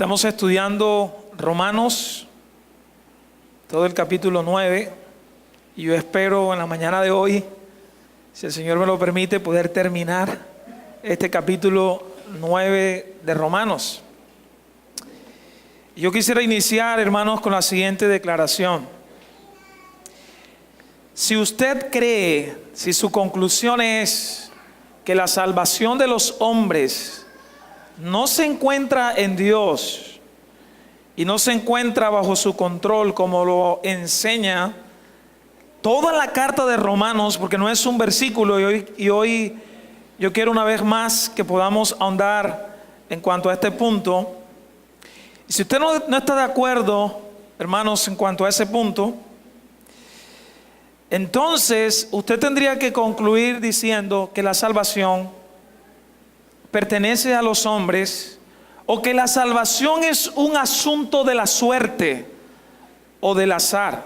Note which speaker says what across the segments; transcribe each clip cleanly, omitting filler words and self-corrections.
Speaker 1: Estamos estudiando Romanos, todo el capítulo 9, y yo espero en la mañana de hoy, si el Señor me lo permite, poder terminar este capítulo 9 de Romanos. Yo quisiera iniciar, hermanos, con la siguiente declaración. Si usted cree, si su conclusión es que la salvación de los hombres no se encuentra en Dios y no se encuentra bajo su control, como lo enseña toda la carta de Romanos, porque no es un versículo, y hoy yo quiero una vez más que podamos ahondar en cuanto a este punto. Y si usted no está de acuerdo, hermanos, en cuanto a ese punto, entonces usted tendría que concluir diciendo que la salvación pertenece a los hombres, o que la salvación es un asunto de la suerte o del azar.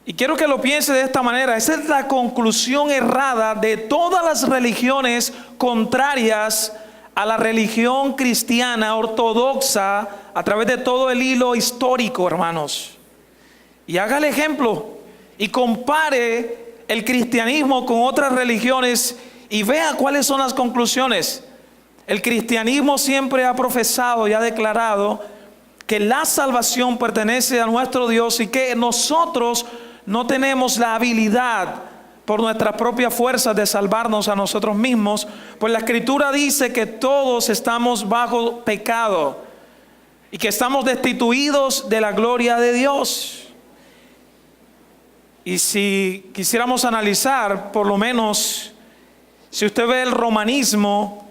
Speaker 1: Y quiero que lo piense de esta manera. Esa es la conclusión errada de todas las religiones contrarias a la religión cristiana ortodoxa a través de todo el hilo histórico, hermanos. Y haga el ejemplo y compare el cristianismo con otras religiones y vea cuáles son las conclusiones. El cristianismo siempre ha profesado y ha declarado que la salvación pertenece a nuestro Dios y que nosotros no tenemos la habilidad por nuestras propias fuerzas de salvarnos a nosotros mismos, pues la Escritura dice que todos estamos bajo pecado y que estamos destituidos de la gloria de Dios. Y si quisiéramos analizar, por lo menos, si usted ve el romanismo,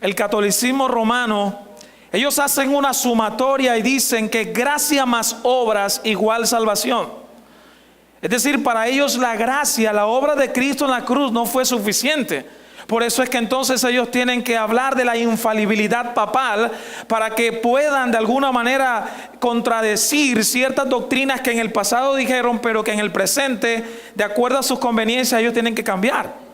Speaker 1: el catolicismo romano, ellos hacen una sumatoria y dicen que gracia más obras igual salvación. Es decir, para ellos la gracia, la obra de Cristo en la cruz no fue suficiente. Por eso es que entonces ellos tienen que hablar de la infalibilidad papal para que puedan de alguna manera contradecir ciertas doctrinas que en el pasado dijeron, pero que en el presente, de acuerdo a sus conveniencias, ellos tienen que cambiar.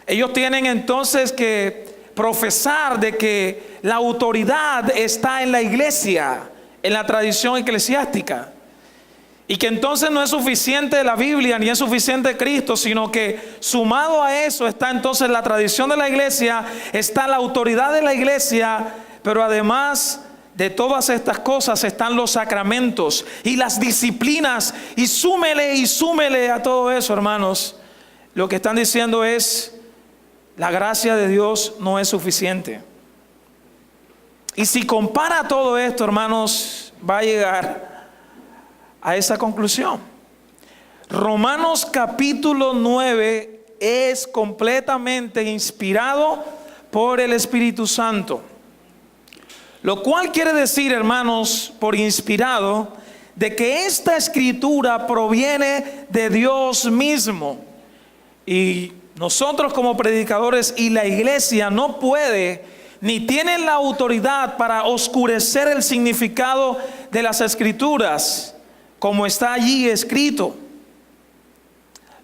Speaker 1: Ellos tienen entonces que profesar de que la autoridad está en la iglesia, en la tradición eclesiástica. Y que entonces no es suficiente la Biblia ni es suficiente Cristo, sino que sumado a eso está entonces la tradición de la iglesia, está la autoridad de la iglesia, pero además de todas estas cosas están los sacramentos y las disciplinas, y súmele a todo eso, hermanos. Lo que están diciendo es: la gracia de Dios no es suficiente. Y si compara todo esto, hermanos, va a llegar a esa conclusión. Romanos capítulo 9 es completamente inspirado por el Espíritu Santo. Lo cual quiere decir, hermanos, por inspirado, de que esta escritura proviene de Dios mismo. Y nosotros como predicadores y la iglesia no puede ni tiene la autoridad para oscurecer el significado de las escrituras como está allí escrito.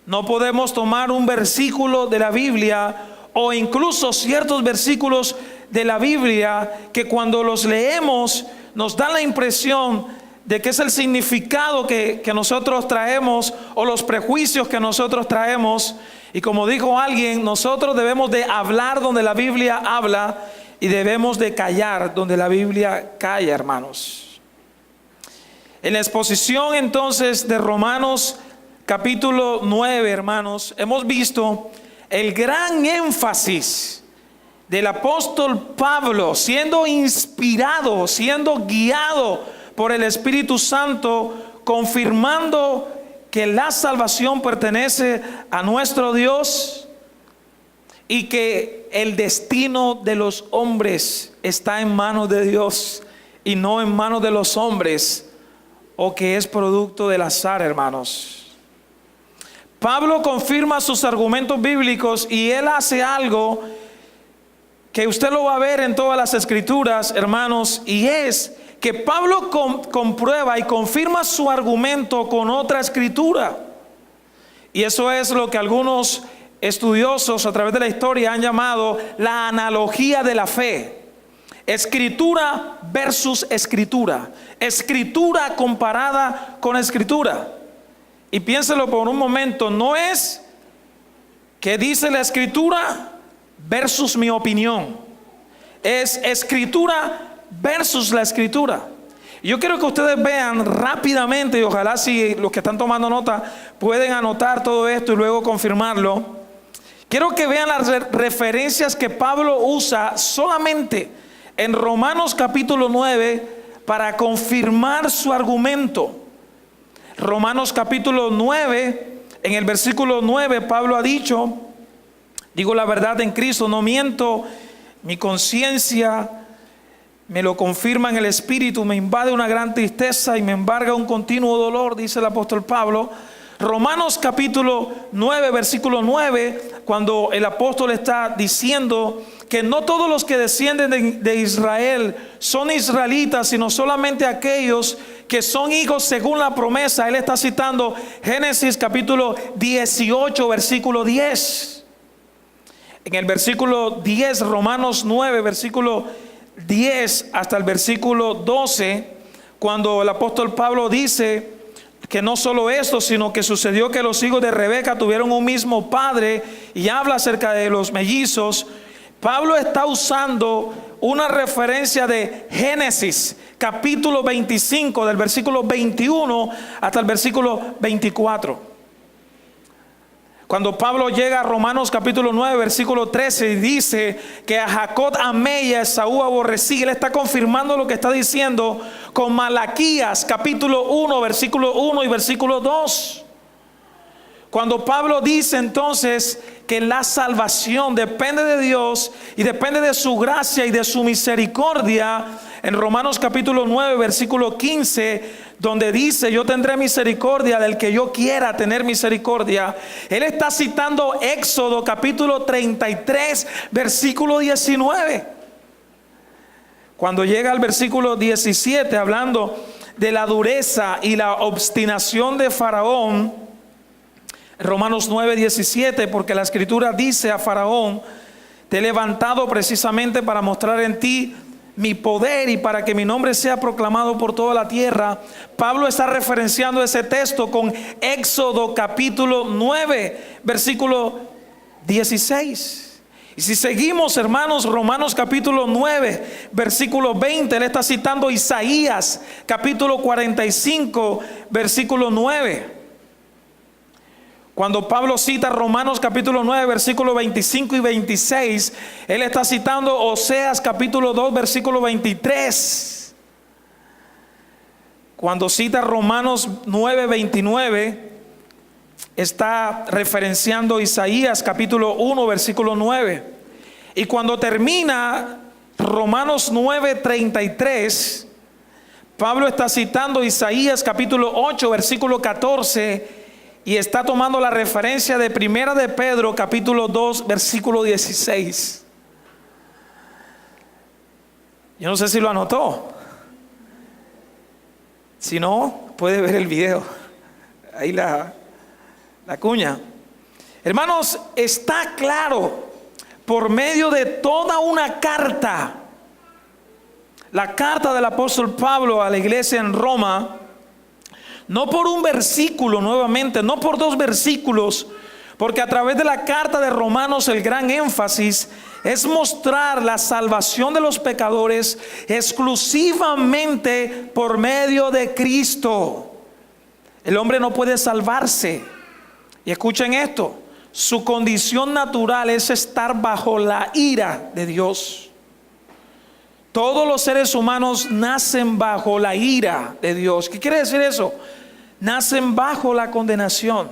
Speaker 1: No podemos tomar un versículo de la Biblia o incluso ciertos versículos de la Biblia que cuando los leemos nos dan la impresión de que es el significado que nosotros traemos o los prejuicios que nosotros traemos. Y como dijo alguien, nosotros debemos de hablar donde la Biblia habla y debemos de callar donde la Biblia calla, hermanos. En la exposición entonces de Romanos capítulo 9, hermanos, hemos visto el gran énfasis del apóstol Pablo siendo inspirado, siendo guiado por el Espíritu Santo, confirmando que la salvación pertenece a nuestro Dios y que el destino de los hombres está en manos de Dios y no en manos de los hombres, o que es producto del azar, hermanos. Pablo confirma sus argumentos bíblicos y él hace algo que usted lo va a ver en todas las escrituras, hermanos, y es que Pablo comprueba y confirma su argumento con otra escritura. Y eso es lo que algunos estudiosos a través de la historia han llamado la analogía de la fe. Escritura versus escritura. Escritura comparada con escritura. Y piénselo por un momento, no es que dice la escritura versus mi opinión. Es escritura versus la escritura. Yo quiero que ustedes vean rápidamente, y ojalá si los que están tomando nota pueden anotar todo esto y luego confirmarlo. Quiero que vean las referencias que Pablo usa solamente en Romanos capítulo 9 para confirmar su argumento. Romanos capítulo 9, en el versículo 9, Pablo ha dicho: digo la verdad en Cristo, no miento, mi conciencia me lo confirma en el Espíritu, me invade una gran tristeza y me embarga un continuo dolor, dice el apóstol Pablo. Romanos capítulo 9, versículo 9, cuando el apóstol está diciendo que no todos los que descienden de Israel son israelitas, sino solamente aquellos que son hijos según la promesa. Él está citando Génesis capítulo 18, versículo 10. En el versículo 10, Romanos 9, versículo 10 hasta el versículo 12, cuando el apóstol Pablo dice que no solo esto, sino que sucedió que los hijos de Rebeca tuvieron un mismo padre, y habla acerca de los mellizos. Pablo está usando una referencia de Génesis capítulo 25, del versículo 21 hasta el versículo 24. Cuando Pablo llega a Romanos capítulo 9, versículo 13, y dice que a Jacob amé y a Esaú aborrecí, él está confirmando lo que está diciendo con Malaquías capítulo 1, versículo 1 y versículo 2. Cuando Pablo dice entonces que la salvación depende de Dios y depende de su gracia y de su misericordia, en Romanos capítulo 9, versículo 15, donde dice: yo tendré misericordia del que yo quiera tener misericordia, él está citando Éxodo capítulo 33, versículo 19. Cuando llega al versículo 17, hablando de la dureza y la obstinación de Faraón, Romanos 9, 17, porque la escritura dice a Faraón: te he levantado precisamente para mostrar en ti mi poder y para que mi nombre sea proclamado por toda la tierra. Pablo está referenciando ese texto con Éxodo capítulo 9, versículo 16. Y si seguimos, hermanos, Romanos capítulo 9, versículo 20, él está citando Isaías capítulo 45, versículo 9. Cuando Pablo cita Romanos capítulo 9, versículo 25 y 26, él está citando Oseas capítulo 2, versículo 23. Cuando cita Romanos 9, 29, está referenciando Isaías capítulo 1, versículo 9. Y cuando termina Romanos 9, 33, Pablo está citando Isaías capítulo 8, versículo 14, y está tomando la referencia de Primera de Pedro capítulo 2, versículo 16. Yo no sé si lo anotó. Si no, puede ver el video. Ahí la cuña. Hermanos, está claro por medio de toda una carta, la carta del apóstol Pablo a la iglesia en Roma, no por un versículo nuevamente, no por dos versículos, porque a través de la carta de Romanos el gran énfasis es mostrar la salvación de los pecadores exclusivamente por medio de Cristo. El hombre no puede salvarse. Y escuchen esto: su condición natural es estar bajo la ira de Dios. Todos los seres humanos nacen bajo la ira de Dios. ¿Qué quiere decir eso? Nacen bajo la condenación.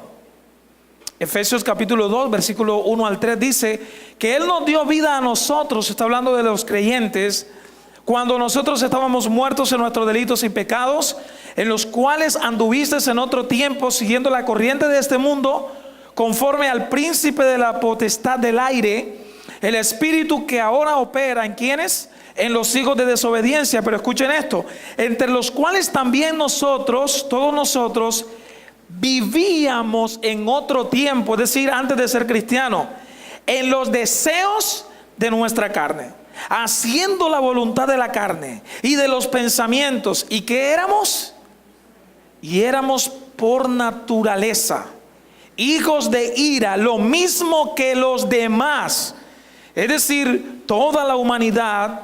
Speaker 1: Efesios capítulo 2, versículo 1 al 3 dice que Él nos dio vida a nosotros, está hablando de los creyentes, cuando nosotros estábamos muertos en nuestros delitos y pecados, en los cuales anduvisteis en otro tiempo siguiendo la corriente de este mundo, conforme al príncipe de la potestad del aire, el espíritu que ahora opera en quienes, en los hijos de desobediencia. Pero escuchen esto: entre los cuales también nosotros, todos nosotros, vivíamos en otro tiempo, es decir, antes de ser cristiano, en los deseos de nuestra carne. haciendo la voluntad de la carne y de los pensamientos. ¿Y qué éramos? Y éramos por naturaleza hijos de ira, lo mismo que los demás. Es decir, toda la humanidad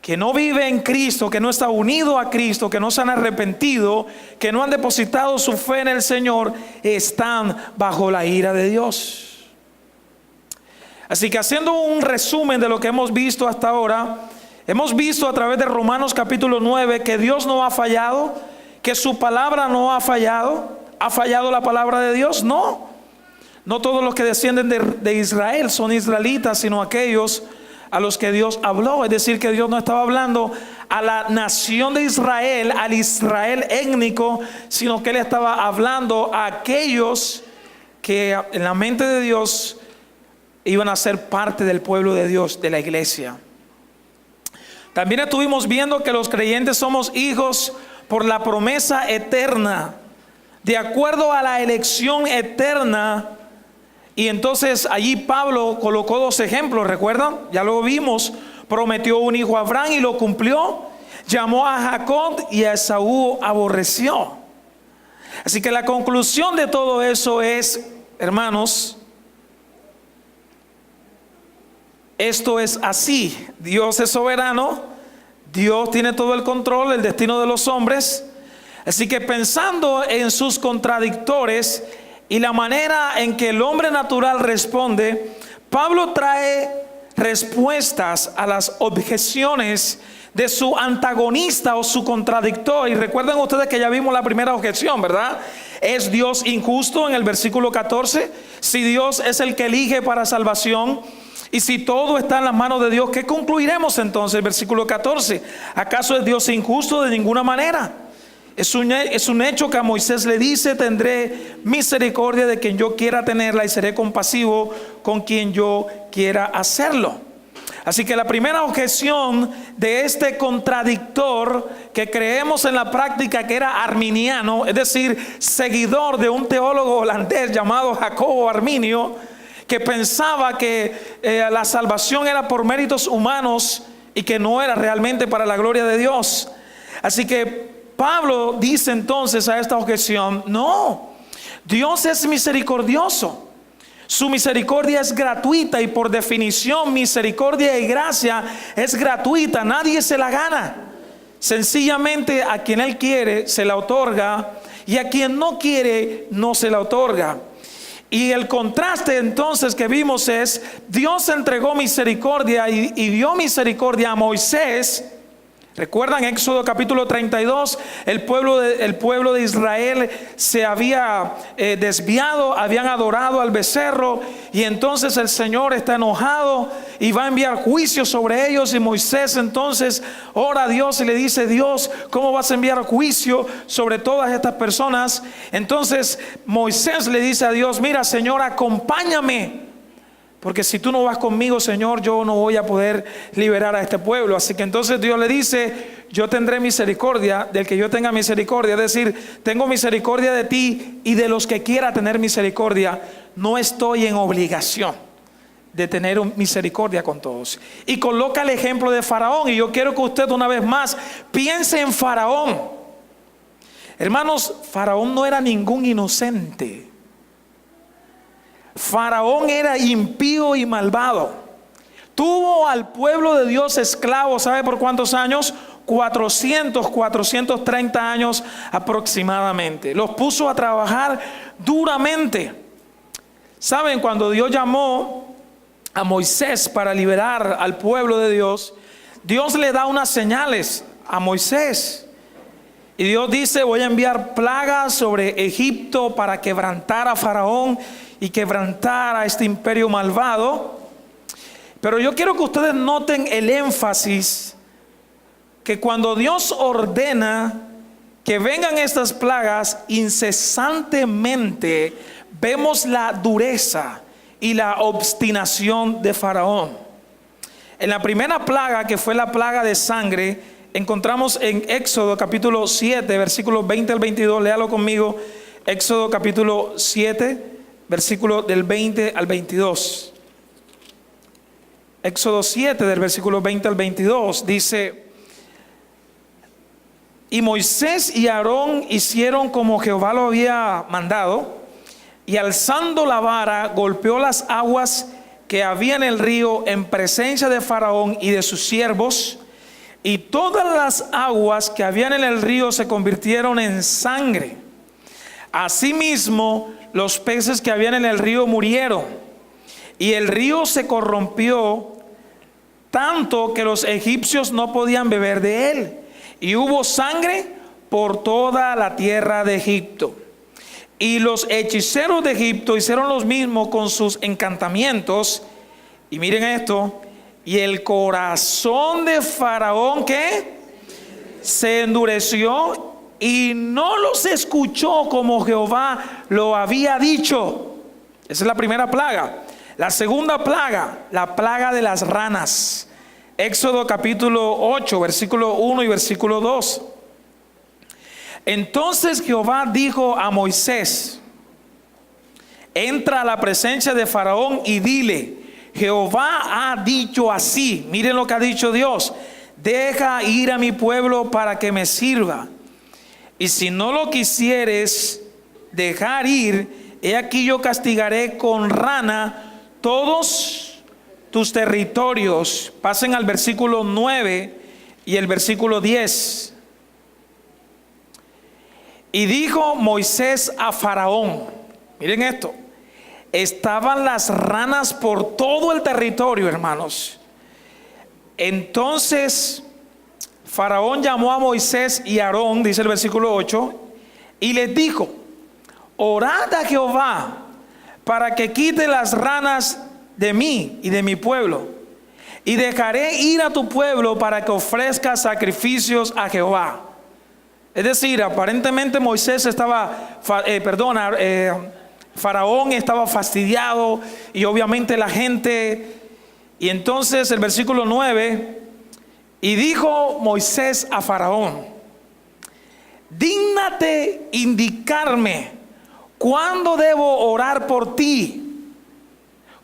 Speaker 1: que no vive en Cristo, que no está unido a Cristo, que no se han arrepentido, que no han depositado su fe en el Señor, están bajo la ira de Dios. Así que, haciendo un resumen de lo que hemos visto hasta ahora, hemos visto a través de Romanos capítulo 9 que Dios no ha fallado, que su palabra no ha fallado. ¿Ha fallado la palabra de Dios? No. No todos los que descienden de Israel son israelitas, sino aquellos a los que Dios habló. Es decir, que Dios no estaba hablando a la nación de Israel, al Israel étnico, sino que Él estaba hablando a aquellos que en la mente de Dios iban a ser parte del pueblo de Dios, de la iglesia. También estuvimos viendo que los creyentes somos hijos por la promesa eterna, de acuerdo a la elección eterna. Y entonces allí Pablo colocó dos ejemplos, ¿recuerdan? Ya lo vimos. Prometió un hijo a Abraham y lo cumplió. Llamó a Jacob y a Esaú aborreció. Así que la conclusión de todo eso es, hermanos, esto es así. Dios es soberano. Dios tiene todo el control del destino de los hombres. Así que, pensando en sus contradictores y la manera en que el hombre natural responde, Pablo trae respuestas a las objeciones de su antagonista o su contradictor. Y recuerden ustedes que ya vimos la primera objeción, ¿verdad? ¿Es Dios injusto? En el versículo 14. Si Dios es el que elige para salvación, y si todo está en las manos de Dios, ¿qué concluiremos entonces? El versículo 14. ¿Acaso es Dios injusto? De ninguna manera. Es un hecho que a Moisés le dice: tendré misericordia de quien yo quiera tenerla y seré compasivo con quien yo quiera hacerlo. Así que la primera objeción de este contradictor, que creemos en la práctica que era arminiano, es decir, seguidor de un teólogo holandés llamado Jacobo Arminio, que pensaba que la salvación era por méritos humanos y que no era realmente para la gloria de Dios. Así que Pablo dice entonces a esta objeción: no, Dios es misericordioso. Su misericordia es gratuita, y por definición misericordia y gracia es gratuita. Nadie se la gana. Sencillamente a quien Él quiere se la otorga, y a quien no quiere no se la otorga. Y el contraste entonces que vimos es: Dios entregó misericordia y dio misericordia a Moisés. ¿Recuerdan Éxodo capítulo 32? El pueblo de Israel se había desviado, habían adorado al becerro, y entonces el Señor está enojado y va a enviar juicio sobre ellos. Y Moisés entonces ora a Dios y le dice: Dios, ¿cómo vas a enviar juicio sobre todas estas personas? Entonces Moisés le dice a Dios: mira, Señor, acompáñame, porque si tú no vas conmigo, Señor, yo no voy a poder liberar a este pueblo. Así que entonces Dios le dice: yo tendré misericordia del que yo tenga misericordia. Es decir, tengo misericordia de ti y de los que quiera tener misericordia. No estoy en obligación de tener misericordia con todos. Y coloca el ejemplo de Faraón. Y yo quiero que usted una vez más piense en Faraón. Hermanos, Faraón no era ningún inocente. Faraón era impío y malvado. Tuvo al pueblo de Dios esclavo, ¿sabe por cuántos años? 430 años aproximadamente. Los puso a trabajar duramente. ¿Saben? Cuando Dios llamó a Moisés para liberar al pueblo de Dios, Dios le da unas señales a Moisés. Y Dios dice: voy a enviar plagas sobre Egipto para quebrantar a Faraón y quebrantar a este imperio malvado. Pero yo quiero que ustedes noten el énfasis, que cuando Dios ordena que vengan estas plagas, incesantemente vemos la dureza y la obstinación de Faraón. En la primera plaga, que fue la plaga de sangre, encontramos en Éxodo capítulo 7, versículos 20 al 22. Léalo conmigo. Éxodo capítulo 7, versículo del 20 al 22. Éxodo 7, del versículo 20 al 22, dice: y Moisés y Aarón hicieron como Jehová lo había mandado, y alzando la vara golpeó las aguas que había en el río en presencia de Faraón y de sus siervos, y todas las aguas que habían en el río se convirtieron en sangre. Asimismo, los peces que habían en el río murieron, y el río se corrompió tanto que los egipcios no podían beber de él, y hubo sangre por toda la tierra de Egipto. Y los hechiceros de Egipto hicieron lo mismo con sus encantamientos. Y miren esto: y el corazón de Faraón, ¿qué? Se endureció y no los escuchó como Jehová lo había dicho. Esa es la primera plaga. La segunda plaga, la plaga de las ranas. Éxodo capítulo 8, versículo 1 y versículo 2. Entonces Jehová dijo a Moisés: entra a la presencia de Faraón y dile: Jehová ha dicho así. Miren lo que ha dicho Dios: deja ir a mi pueblo para que me sirva. Y si no lo quisieres dejar ir, he aquí yo castigaré con rana todos tus territorios. Pasen al versículo 9 y el versículo 10. Y dijo Moisés a Faraón, miren esto: estaban las ranas por todo el territorio, hermanos. Entonces Faraón llamó a Moisés y a Aarón, dice el versículo 8, y les dijo: orad a Jehová para que quite las ranas de mí y de mi pueblo, y dejaré ir a tu pueblo para que ofrezca sacrificios a Jehová. Es decir, aparentemente Moisés estaba, Faraón estaba fastidiado, y obviamente la gente. Y entonces el versículo 9: y dijo Moisés a Faraón: dígnate indicarme cuándo debo orar por ti,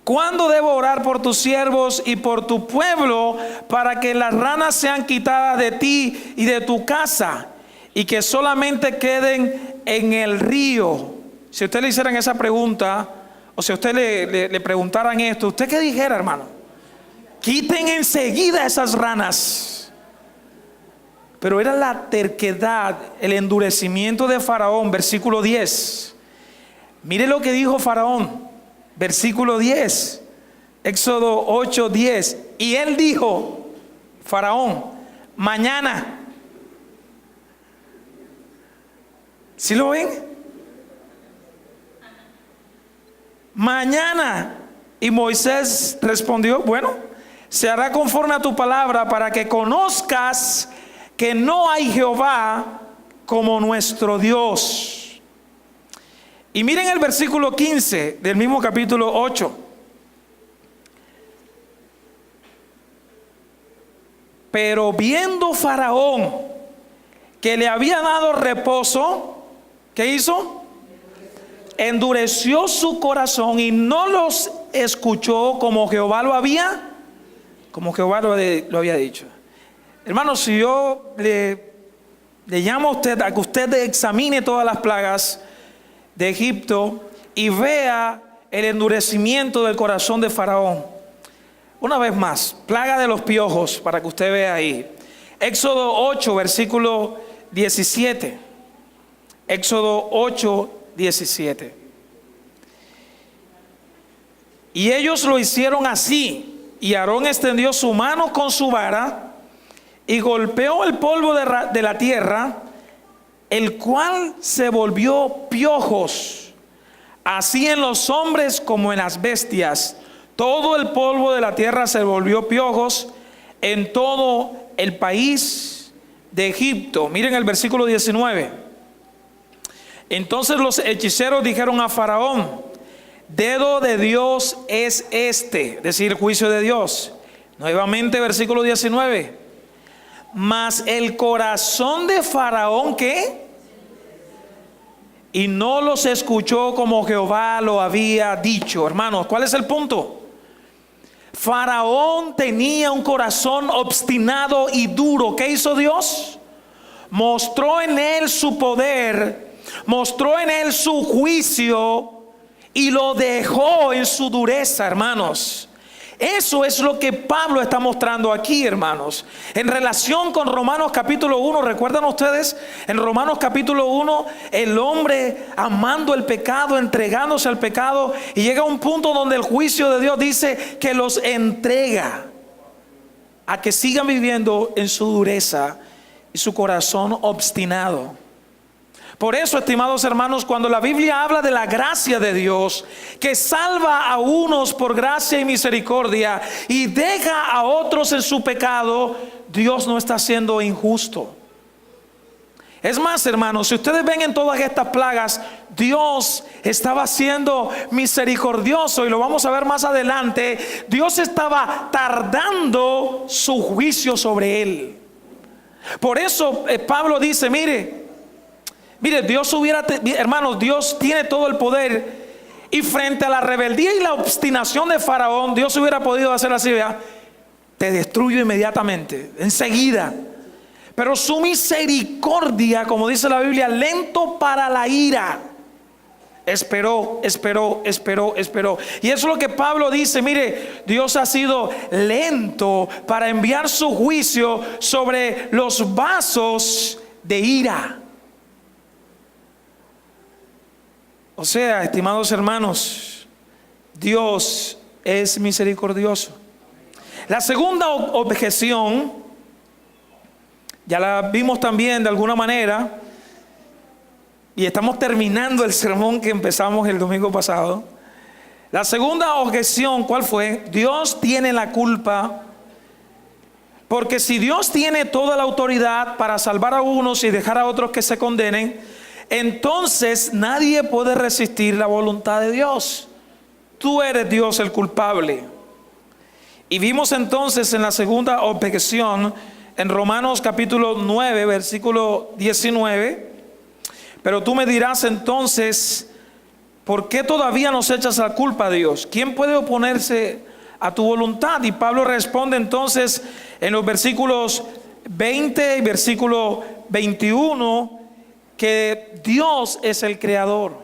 Speaker 1: cuándo debo orar por tus siervos y por tu pueblo, para que las ranas sean quitadas de ti y de tu casa, y que solamente queden en el río. Si usted le hicieran esa pregunta, o si a usted le preguntaran esto, ¿usted qué dijera, hermano? Quiten enseguida esas ranas. Pero era la terquedad, el endurecimiento de Faraón. Versículo 10. Mire lo que dijo Faraón. Versículo 10. Éxodo 8, 10. Y él dijo, Faraón: mañana. ¿Sí lo ven? Mañana. Y Moisés respondió: bueno, se hará conforme a tu palabra, para que conozcas que no hay Jehová como nuestro Dios. Y miren el versículo 15 del mismo capítulo 8. Pero viendo Faraón que le había dado reposo, ¿qué hizo? Endureció su corazón y no los escuchó como Jehová lo había dicho. Hermanos, si yo le llamo a usted a que usted examine todas las plagas de Egipto y vea el endurecimiento del corazón de Faraón. Una vez más, plaga de los piojos, para que usted vea ahí. Éxodo 8, versículo 17. Éxodo 8, 17. Y ellos lo hicieron así, y Aarón extendió su mano con su vara y golpeó el polvo de la tierra, el cual se volvió piojos, así en los hombres como en las bestias. Todo el polvo de la tierra se volvió piojos en todo el país de Egipto. Miren el versículo 19. Entonces los hechiceros dijeron a Faraón: dedo de Dios es este, es decir, el juicio de Dios. Nuevamente versículo 19. Mas el corazón de Faraón, ¿qué? Y no los escuchó como Jehová lo había dicho. Hermanos, ¿cuál es el punto? Faraón tenía un corazón obstinado y duro. ¿Qué hizo Dios? Mostró en él su poder, mostró en él su juicio y lo dejó en su dureza, hermanos. Eso es lo que Pablo está mostrando aquí, hermanos. En relación con Romanos capítulo 1, ¿recuerdan ustedes? En Romanos capítulo 1, el hombre amando el pecado, entregándose al pecado, y llega a un punto donde el juicio de Dios dice que los entrega a que sigan viviendo en su dureza y su corazón obstinado. Por eso, estimados hermanos, cuando la Biblia habla de la gracia de Dios, que salva a unos por gracia y misericordia y deja a otros en su pecado, Dios no está siendo injusto. Es más, hermanos, si ustedes ven en todas estas plagas, Dios estaba siendo misericordioso, y lo vamos a ver más adelante. Dios estaba tardando su juicio sobre él. Por eso Pablo dice, mire, Dios hermanos, Dios tiene todo el poder, y frente a la rebeldía y la obstinación de Faraón, Dios hubiera podido hacer así, ¿verdad? Te destruyo inmediatamente, enseguida. Pero su misericordia, como dice la Biblia, lento para la ira, esperó. Y eso es lo que Pablo dice, mire, Dios ha sido lento para enviar su juicio sobre los vasos de ira. O sea, estimados hermanos, Dios es misericordioso. La segunda objeción, ya la vimos también de alguna manera, y estamos terminando el sermón que empezamos el domingo pasado. La segunda objeción, ¿cuál fue? Dios tiene la culpa. Porque si Dios tiene toda la autoridad para salvar a unos y dejar a otros que se condenen, entonces nadie puede resistir la voluntad de Dios. Tú eres, Dios, el culpable. Y vimos entonces en la segunda objeción, en Romanos capítulo 9, versículo 19. Pero tú me dirás entonces, ¿por qué todavía nos echas la culpa a Dios? ¿Quién puede oponerse a tu voluntad? Y Pablo responde entonces en los versículos 20 y versículo 21, que Dios es el creador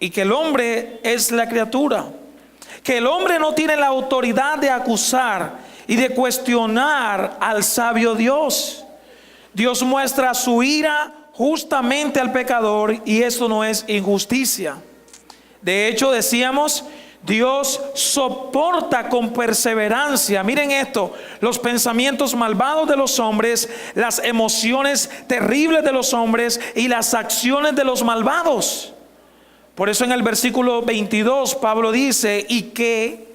Speaker 1: y que el hombre es la criatura, que el hombre no tiene la autoridad de acusar y de cuestionar al sabio Dios. Dios muestra su ira justamente al pecador, y eso no es injusticia. De hecho, decíamos, Dios soporta con perseverancia, miren esto, los pensamientos malvados de los hombres, las emociones terribles de los hombres y las acciones de los malvados. Por eso en el versículo 22 Pablo dice, y que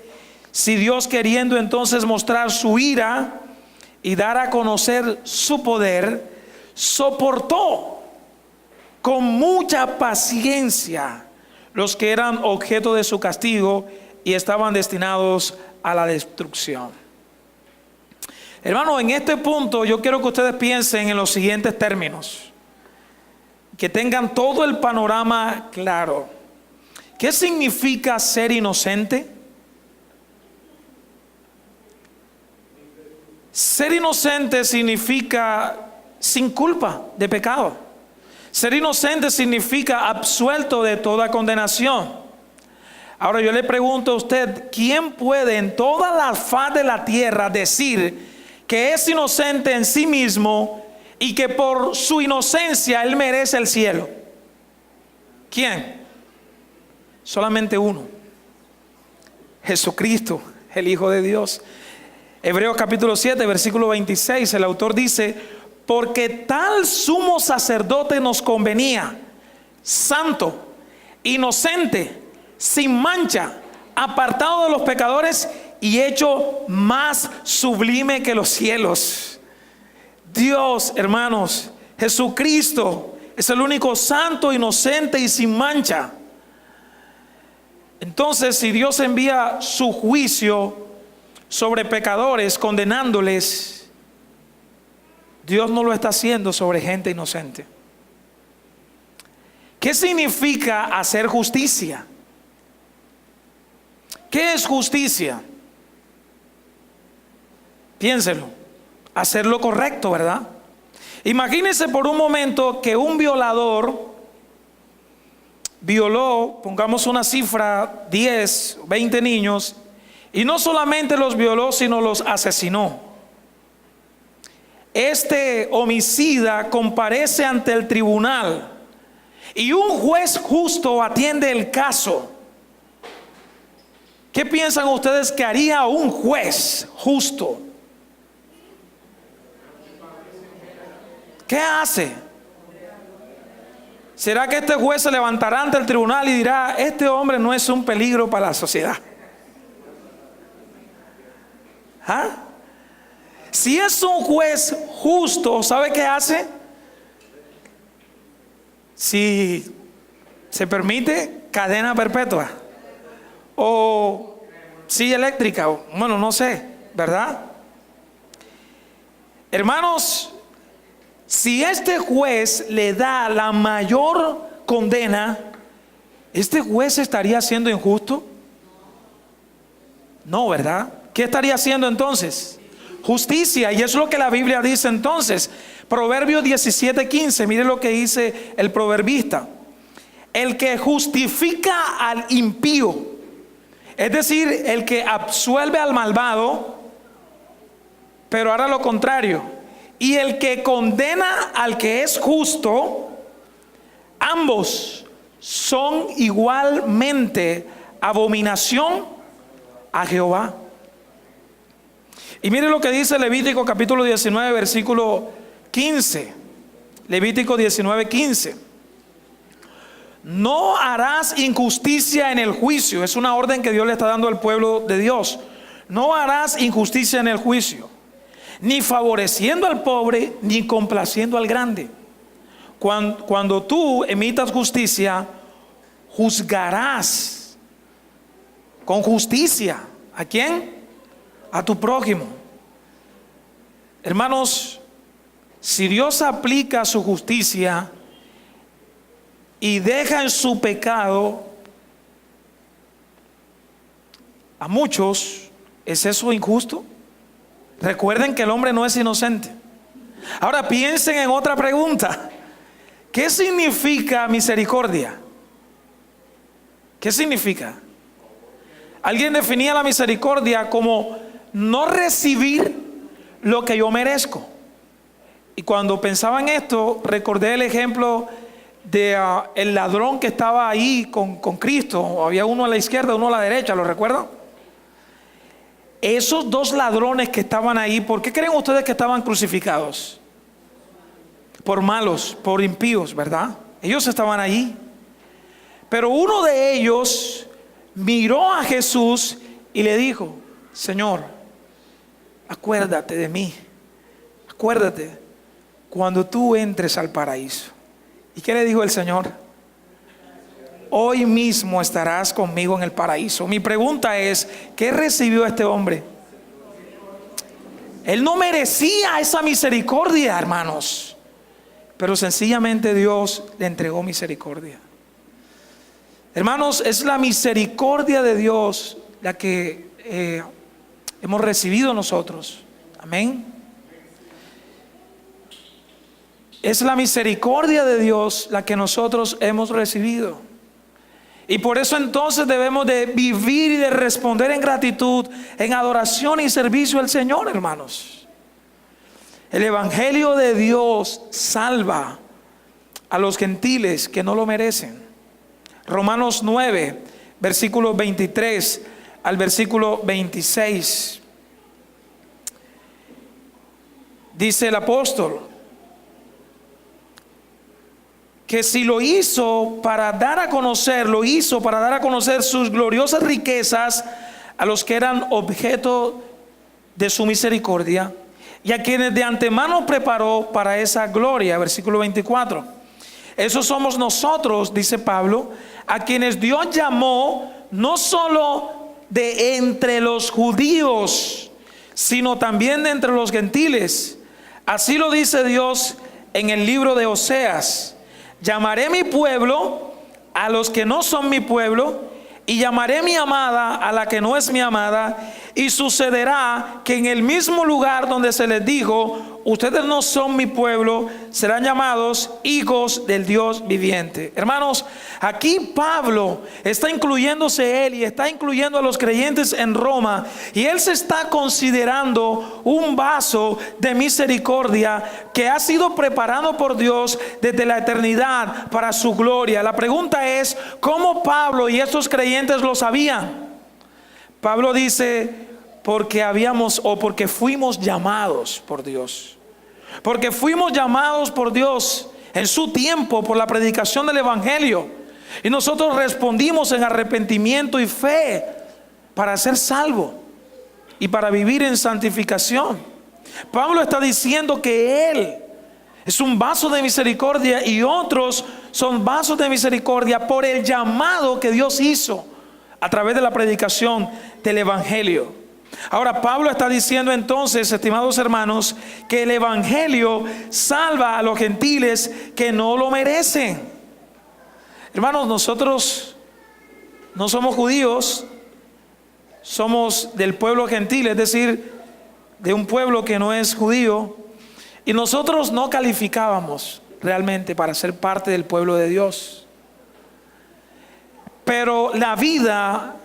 Speaker 1: si Dios, queriendo entonces mostrar su ira y dar a conocer su poder, soportó con mucha paciencia los que eran objeto de su castigo y estaban destinados a la destrucción. Hermano, en este punto yo quiero que ustedes piensen en los siguientes términos, que tengan todo el panorama claro. ¿Qué significa ser inocente? Ser inocente significa sin culpa de pecado. Ser inocente significa absuelto de toda condenación. Ahora yo le pregunto a usted, ¿quién puede en toda la faz de la tierra decir que es inocente en sí mismo y que por su inocencia él merece el cielo? ¿Quién? Solamente uno: Jesucristo, el Hijo de Dios. Hebreos capítulo 7, versículo 26, el autor dice: porque tal sumo sacerdote nos convenía, santo, inocente, sin mancha, apartado de los pecadores y hecho más sublime que los cielos. Dios, hermanos, Jesucristo es el único santo, inocente y sin mancha. Entonces, si Dios envía su juicio sobre pecadores, condenándoles, Dios no lo está haciendo sobre gente inocente. ¿Qué significa hacer justicia? ¿Qué es justicia? Piénselo, hacer lo correcto, ¿verdad? Imagínense por un momento que un violador violó, pongamos una cifra, 10, 20 niños, y no solamente los violó, sino los asesinó. Este homicida comparece ante el tribunal y un juez justo atiende el caso. ¿Qué piensan ustedes que haría un juez justo? ¿Qué hace? ¿Será que este juez se levantará ante el tribunal y dirá: este hombre no es un peligro para la sociedad? ¿Ah? Si es un juez justo, ¿sabe qué hace? Si se permite, cadena perpetua o silla eléctrica, bueno, no sé, ¿verdad? Hermanos, si este juez le da la mayor condena, ¿este juez estaría siendo injusto? No, ¿verdad? ¿Qué estaría haciendo entonces? Justicia. Y eso es lo que la Biblia dice entonces. Proverbios 17:15, mire lo que dice el proverbista: el que justifica al impío, es decir, el que absuelve al malvado, pero hará lo contrario, y el que condena al que es justo, ambos son igualmente abominación a Jehová. Y mire lo que dice Levítico capítulo 19 versículo 15. Levítico 19:15. No harás injusticia en el juicio. Es una orden que Dios le está dando al pueblo de Dios. No harás injusticia en el juicio, ni favoreciendo al pobre, ni complaciendo al grande. Cuando tú emitas justicia, juzgarás con justicia. ¿A quién? A tu prójimo. Hermanos, si Dios aplica su justicia y deja en su pecado a muchos, ¿es eso injusto? Recuerden que el hombre no es inocente. Ahora piensen en otra pregunta. ¿Qué significa misericordia? ¿Qué significa? Alguien definía la misericordia como no recibir lo que yo merezco. Y cuando pensaba en esto, recordé el ejemplo de el ladrón que estaba ahí con Cristo. Había uno a la izquierda, uno a la derecha, ¿lo recuerdan? Esos dos ladrones que estaban ahí, ¿por qué creen ustedes que estaban crucificados? Por malos, por impíos, ¿verdad? Ellos estaban allí. Pero uno de ellos miró a Jesús y le dijo: Señor, acuérdate de mí. Acuérdate cuando tú entres al paraíso. ¿Y qué le dijo el Señor? Hoy mismo estarás conmigo en el paraíso. Mi pregunta es: ¿qué recibió este hombre? Él no merecía esa misericordia, hermanos, pero sencillamente Dios le entregó misericordia. Hermanos, es la misericordia de Dios la que hemos recibido nosotros. Amén. Es la misericordia de Dios la que nosotros hemos recibido. Y por eso entonces debemos de vivir y de responder en gratitud, en adoración y servicio al Señor, hermanos. El Evangelio de Dios salva a los gentiles que no lo merecen. Romanos 9, versículos 23 al versículo 26. Dice el apóstol que si lo hizo para dar a conocer, lo hizo para dar a conocer sus gloriosas riquezas a los que eran objeto de su misericordia y a quienes de antemano preparó para esa gloria. Versículo 24. Esos somos nosotros, dice Pablo, a quienes Dios llamó no solo de entre los judíos, sino también de entre los gentiles. Así lo dice Dios en el libro de Oseas: llamaré mi pueblo a los que no son mi pueblo, y llamaré mi amada a la que no es mi amada, Y sucederá que en el mismo lugar donde se les dijo, ustedes no son mi pueblo, serán llamados hijos del Dios viviente. Hermanos, aquí Pablo está incluyéndose él y está incluyendo a los creyentes en Roma. Y él se está considerando un vaso de misericordia que ha sido preparado por Dios desde la eternidad para su gloria. La pregunta es, ¿cómo Pablo y estos creyentes lo sabían? Pablo dice, porque fuimos llamados por Dios. Porque fuimos llamados por Dios en su tiempo por la predicación del evangelio. Y nosotros respondimos en arrepentimiento y fe para ser salvo y para vivir en santificación. Pablo está diciendo que él es un vaso de misericordia y otros son vasos de misericordia por el llamado que Dios hizo a través de la predicación del evangelio. Ahora Pablo está diciendo entonces, estimados hermanos, que el evangelio salva a los gentiles que no lo merecen. Hermanos, nosotros no somos judíos, somos del pueblo gentil, es decir, de un pueblo que no es judío, y nosotros no calificábamos realmente para ser parte del pueblo de Dios. Pero la vida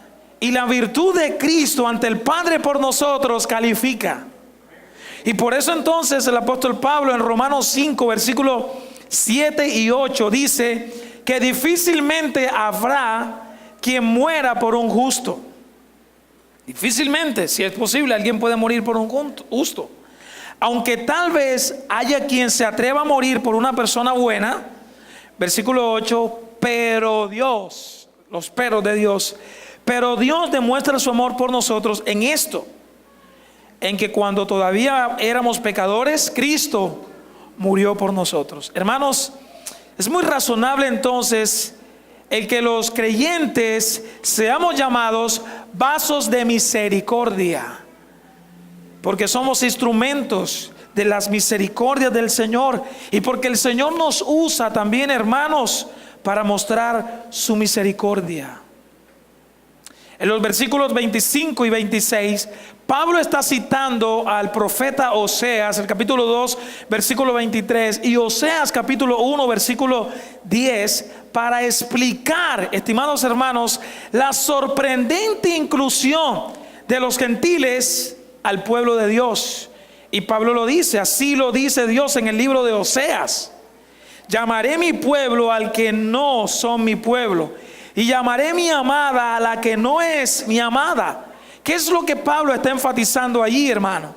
Speaker 1: y la virtud de Cristo ante el Padre por nosotros califica. Y por eso entonces el apóstol Pablo en Romanos 5 versículos 7 y 8 dice que difícilmente habrá quien muera por un justo. Difícilmente, si es posible, alguien puede morir por un justo. Aunque tal vez haya quien se atreva a morir por una persona buena. Versículo 8, pero Dios, los peros de Dios, pero Dios demuestra su amor por nosotros en esto, en que cuando todavía éramos pecadores, Cristo murió por nosotros. Hermanos, es muy razonable entonces el que los creyentes seamos llamados vasos de misericordia, porque somos instrumentos de las misericordias del Señor y porque el Señor nos usa también, hermanos, para mostrar su misericordia. En los versículos 25 y 26, Pablo está citando al profeta Oseas, el capítulo 2, versículo 23, y Oseas, capítulo 1, versículo 10, para explicar, estimados hermanos, la sorprendente inclusión de los gentiles al pueblo de Dios. Y Pablo lo dice, así lo dice Dios en el libro de Oseas: llamaré mi pueblo al que no son mi pueblo, y llamaré mi amada a la que no es mi amada. ¿Qué es lo que Pablo está enfatizando allí, hermano?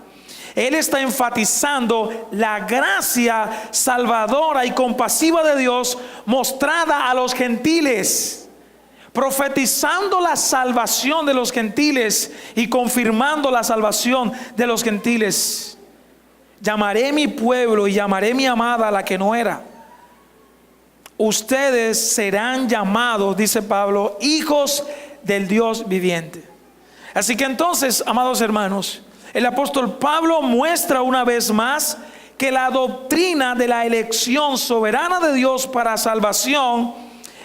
Speaker 1: Él está enfatizando la gracia salvadora y compasiva de Dios mostrada a los gentiles, profetizando la salvación de los gentiles y confirmando la salvación de los gentiles. Llamaré mi pueblo y llamaré mi amada a la que no era. Ustedes serán llamados, dice Pablo, hijos del Dios viviente. Así que entonces, amados hermanos, el apóstol Pablo muestra una vez más que la doctrina de la elección soberana de Dios para salvación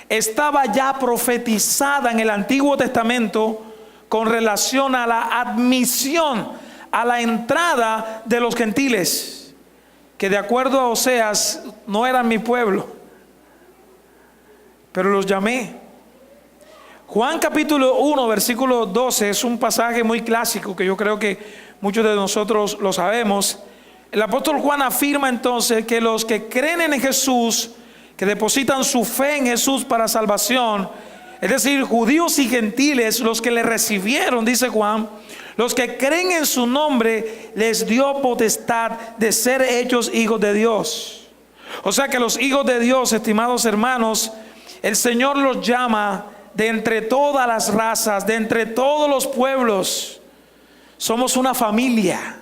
Speaker 1: estaba ya profetizada en el Antiguo Testamento con relación a la admisión, a la entrada de los gentiles, que de acuerdo a Oseas no eran mi pueblo, pero los llamé. Juan capítulo 1 versículo 12 es un pasaje muy clásico que yo creo que muchos de nosotros lo sabemos. El apóstol Juan afirma entonces que los que creen en Jesús, que depositan su fe en Jesús para salvación, es decir, judíos y gentiles, los que le recibieron, dice Juan, los que creen en su nombre, les dio potestad de ser hechos hijos de Dios. O sea que los hijos de Dios, estimados hermanos, el Señor los llama de entre todas las razas, de entre todos los pueblos. Somos una familia,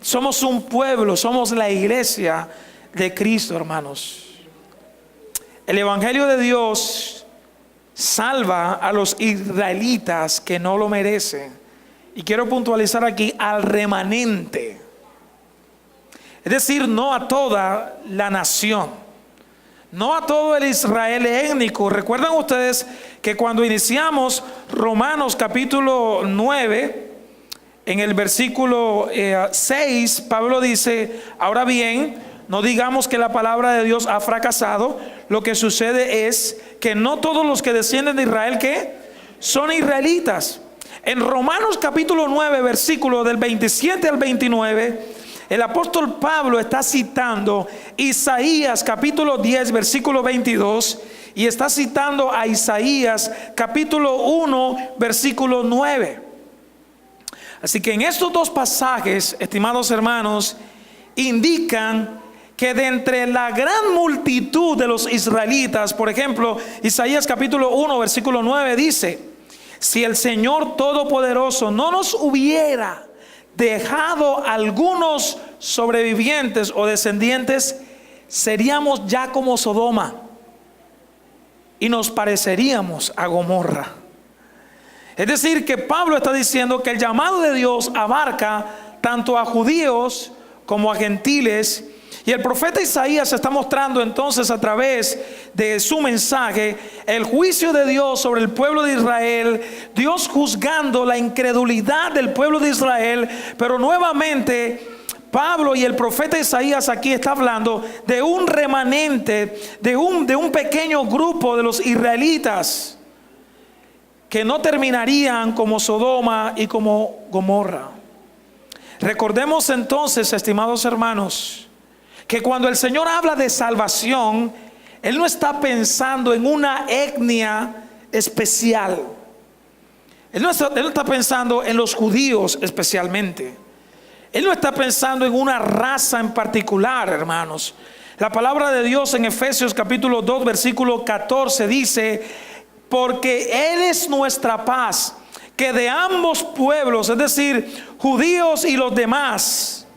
Speaker 1: somos un pueblo, somos la iglesia de Cristo, hermanos. El evangelio de Dios salva a los israelitas que no lo merecen. Y quiero puntualizar aquí al remanente, es decir, no a toda la nación, no a todo el Israel étnico. Recuerdan ustedes que cuando iniciamos Romanos capítulo 9, En el versículo 6, Pablo dice: ahora bien, no digamos que la palabra de Dios ha fracasado. Lo que sucede es que no todos los que descienden de Israel, ¿qué? Son israelitas. En Romanos capítulo 9, versículo del 27 al 29, el apóstol Pablo está citando Isaías capítulo 10, versículo 22, y está citando a Isaías capítulo 1, versículo 9. Así que en estos dos pasajes, estimados hermanos, indican que de entre la gran multitud de los israelitas, por ejemplo, Isaías capítulo 1, versículo 9 dice: si el Señor Todopoderoso no nos hubiera dejado algunos sobrevivientes o descendientes, seríamos ya como Sodoma y nos pareceríamos a Gomorra. Es decir, que Pablo está diciendo que el llamado de Dios abarca tanto a judíos como a gentiles. Y el profeta Isaías está mostrando entonces a través de su mensaje el juicio de Dios sobre el pueblo de Israel, Dios juzgando la incredulidad del pueblo de Israel. Pero nuevamente Pablo y el profeta Isaías aquí está hablando de un remanente, de un pequeño grupo de los israelitas que no terminarían como Sodoma y como Gomorra. Recordemos entonces, estimados hermanos, que cuando el Señor habla de salvación, Él no está pensando en una etnia especial. Él no está pensando en los judíos especialmente. Él no está pensando en una raza en particular, hermanos. La palabra de Dios en Efesios capítulo 2, versículo 14 dice: porque Él es nuestra paz, que de ambos pueblos, es decir, judíos y los demás,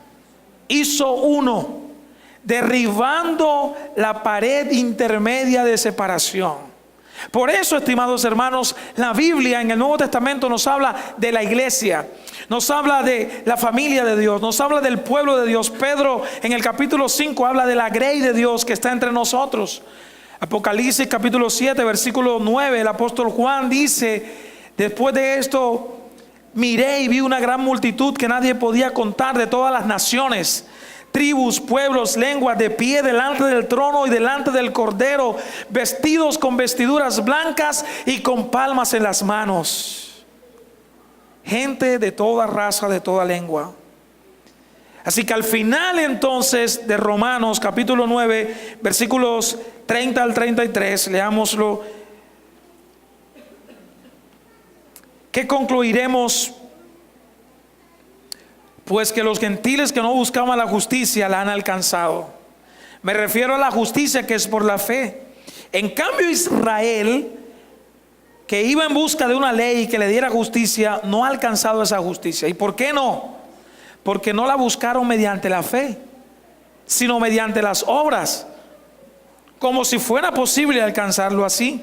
Speaker 1: hizo uno, derribando la pared intermedia de separación. Por eso, estimados hermanos, la Biblia en el Nuevo Testamento nos habla de la iglesia, nos habla de la familia de Dios, nos habla del pueblo de Dios. Pedro en el capítulo 5 habla de la grey de Dios que está entre nosotros. Apocalipsis capítulo 7, versículo 9, el apóstol Juan dice: después de esto miré y vi una gran multitud que nadie podía contar, de todas las naciones, tribus, pueblos, lenguas, de pie delante del trono y delante del Cordero, vestidos con vestiduras blancas y con palmas en las manos. Gente de toda raza, de toda lengua. Así que al final entonces de Romanos capítulo 9, versículos 30 al 33, leámoslo. ¿Qué concluiremos? Pues que los gentiles que no buscaban la justicia la han alcanzado. Me refiero a la justicia que es por la fe. En cambio, Israel, que iba en busca de una ley que le diera justicia, no ha alcanzado esa justicia. ¿Y por qué no? Porque no la buscaron mediante la fe, sino mediante las obras, como si fuera posible alcanzarlo así.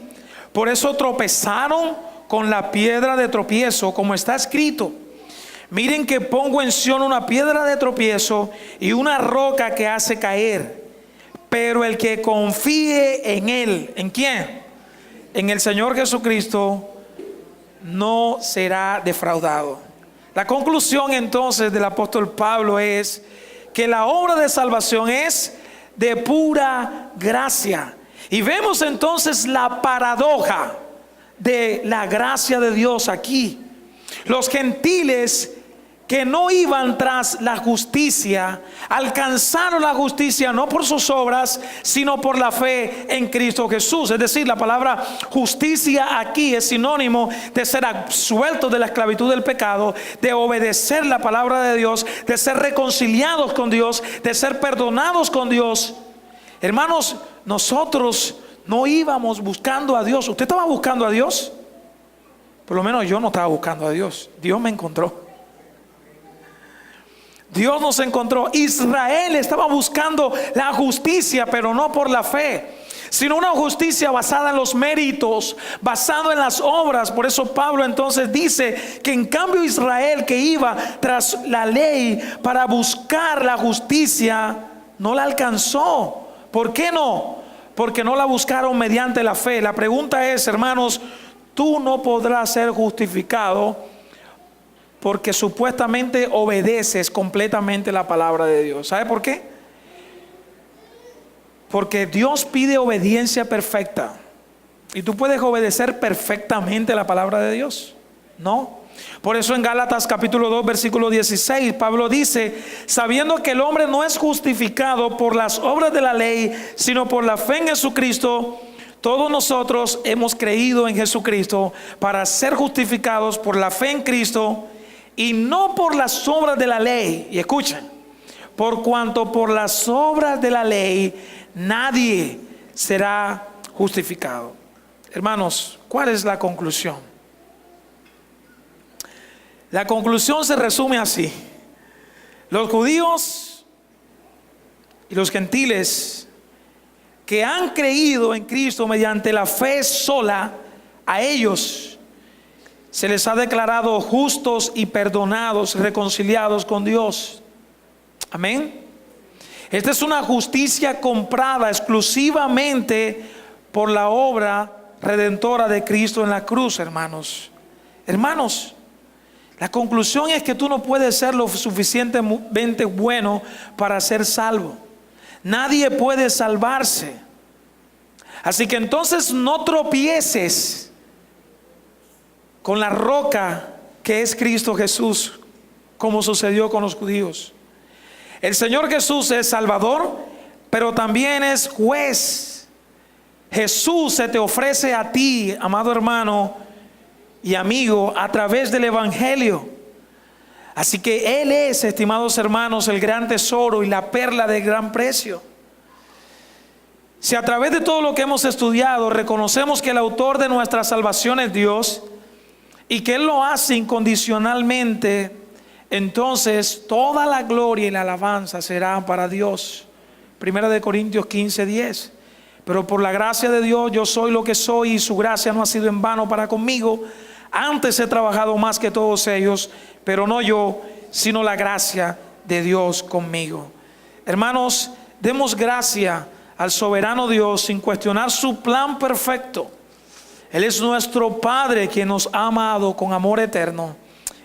Speaker 1: Por eso tropezaron con la piedra de tropiezo, como está escrito: miren que pongo en Sión una piedra de tropiezo y una roca que hace caer. Pero el que confíe en Él, ¿en quién? En el Señor Jesucristo, no será defraudado. La conclusión entonces del apóstol Pablo es que la obra de salvación es de pura gracia. Y vemos entonces la paradoja de la gracia de Dios aquí. Los gentiles que no iban tras la justicia, alcanzaron la justicia no por sus obras, sino por la fe en Cristo Jesús. Es decir, la palabra justicia aquí es sinónimo de ser absuelto de la esclavitud del pecado, de obedecer la palabra de Dios, de ser reconciliados con Dios, de ser perdonados con Dios. Hermanos, nosotros no íbamos buscando a Dios. ¿Usted estaba buscando a Dios? Por lo menos yo no estaba buscando a Dios. Dios me encontró. Dios nos encontró. Israel estaba buscando la justicia, pero no por la fe, sino una justicia basada en los méritos, basado en las obras. Por eso Pablo entonces dice que en cambio Israel, que iba tras la ley para buscar la justicia, no la alcanzó. ¿Por qué no? Porque no la buscaron mediante la fe. La pregunta es, hermanos, tú no podrás ser justificado porque supuestamente obedeces completamente la palabra de Dios. ¿Sabe por qué? Porque Dios pide obediencia perfecta. ¿Y tú puedes obedecer perfectamente la palabra de Dios? No. Por eso en Gálatas capítulo 2 versículo 16 Pablo dice: sabiendo que el hombre no es justificado por las obras de la ley, sino por la fe en Jesucristo, todos nosotros hemos creído en Jesucristo para ser justificados por la fe en Cristo y no por las obras de la ley. Y escuchen, por cuanto por las obras de la ley nadie será justificado. Hermanos, ¿cuál es la conclusión? La conclusión se resume así: los judíos y los gentiles que han creído en Cristo mediante la fe sola, a ellos se les ha declarado justos y perdonados, reconciliados con Dios. Amén. Esta es una justicia comprada exclusivamente por la obra redentora de Cristo en la cruz, hermanos. Hermanos, la conclusión es que tú no puedes ser lo suficientemente bueno para ser salvo. Nadie puede salvarse. Así que entonces no tropieces con la roca que es Cristo Jesús, como sucedió con los judíos. El Señor Jesús es Salvador, pero también es juez. Jesús se te ofrece a ti, amado hermano y amigo, a través del Evangelio. Así que Él es, estimados hermanos, el gran tesoro y la perla de gran precio. Si a través de todo lo que hemos estudiado reconocemos que el autor de nuestra salvación es Dios y que Él lo hace incondicionalmente, entonces toda la gloria y la alabanza será para Dios. 1 Corintios 15:10. Pero por la gracia de Dios yo soy lo que soy, y su gracia no ha sido en vano para conmigo. Antes he trabajado más que todos ellos, pero no yo, sino la gracia de Dios conmigo. Hermanos, demos gracia al soberano Dios sin cuestionar su plan perfecto. Él es nuestro Padre, quien nos ha amado con amor eterno,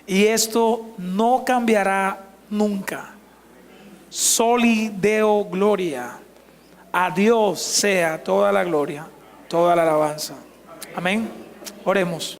Speaker 1: y esto no cambiará nunca. Soli Deo Gloria. A Dios sea toda la gloria, toda la alabanza. Amén. Oremos.